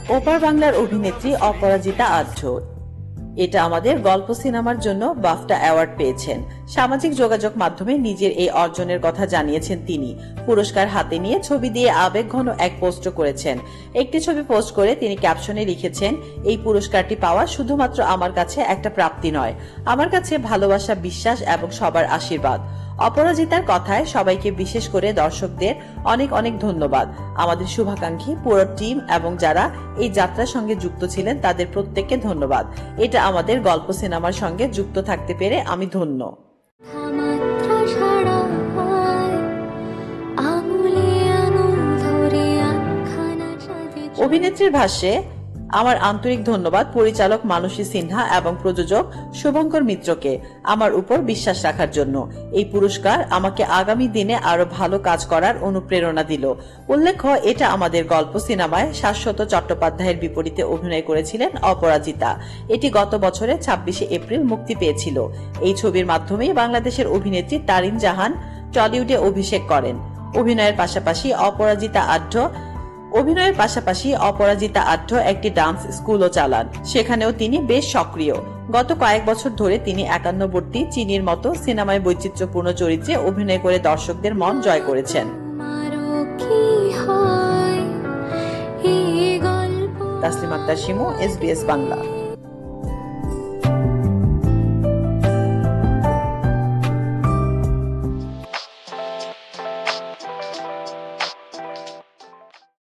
ওপার বাংলার অভিনেত্রী অপরাজিতা আঢ্য এটা আমাদের গল্প সিনেমার জন্য বাফটা অ্যাওয়ার্ড পেয়েছেন। সামাজিক যোগাযোগ মাধ্যমে নিজের এই অর্জনের কথা জানিয়েছেন তিনি। পুরস্কার হাতে নিয়ে ছবি দিয়ে আবেগঘন এক পোস্ট করেছেন। একটি ছবি পোস্ট করে তিনি ক্যাপশনে লিখেছেন, এই পুরস্কারটি পাওয়া শুধুমাত্র আমার কাছে একটা প্রাপ্তি নয়, আমার কাছে ভালোবাসা, বিশ্বাস এবং সবার আশীর্বাদ। অপরাজিতার কথায় সবাইকে, বিশেষ করে দর্শকদের অনেক অনেক ধন্যবাদ। আমাদের শুভাকাঙ্ক্ষী পুরো টিম এবং যারা এই যাত্রার সঙ্গে যুক্ত ছিলেন তাদের প্রত্যেককে ধন্যবাদ। এটা আমাদের গল্প সিনেমার সঙ্গে যুক্ত থাকতে পেরে আমি ধন্য। অভিনেত্রীর ভাষ্যে, আমার আন্তরিক ধন্যবাদ পরিচালক মানসী সিনহা এবং প্রযোজক শুভঙ্কর মিত্রকে আমার উপর বিশ্বাস রাখার জন্য। এই পুরস্কার আমাকে আগামী দিনে আরো ভালো কাজ করার অনুপ্রেরণা দিল। উল্লেখ্য, এটা আমাদের গল্প সিনেমায় শাশ্বত চট্টোপাধ্যায়ের বিপরীতে অভিনয় করেছিলেন অপরাজিতা। এটি গত বছরের 26শে এপ্রিল মুক্তি পেয়েছিল। এই ছবির মাধ্যমেই বাংলাদেশের অভিনেত্রী তারিন জাহান টলিউডে অভিষেক করেন। অভিনয়ের পাশাপাশি অপরাজিতা আঢ্য একটি ডান্স স্কুলও চালান, সেখানেও তিনি বেশ সক্রিয়। গত কয়েক বছর ধরে তিনি একান্নবর্তী, চিনির মতো সিনেমায় বৈচিত্র্যপূর্ণ চরিত্রে অভিনয় করে দর্শকদের মন জয় করেছেন। তাসলিমা আক্তার শিমু, SBS বাংলা।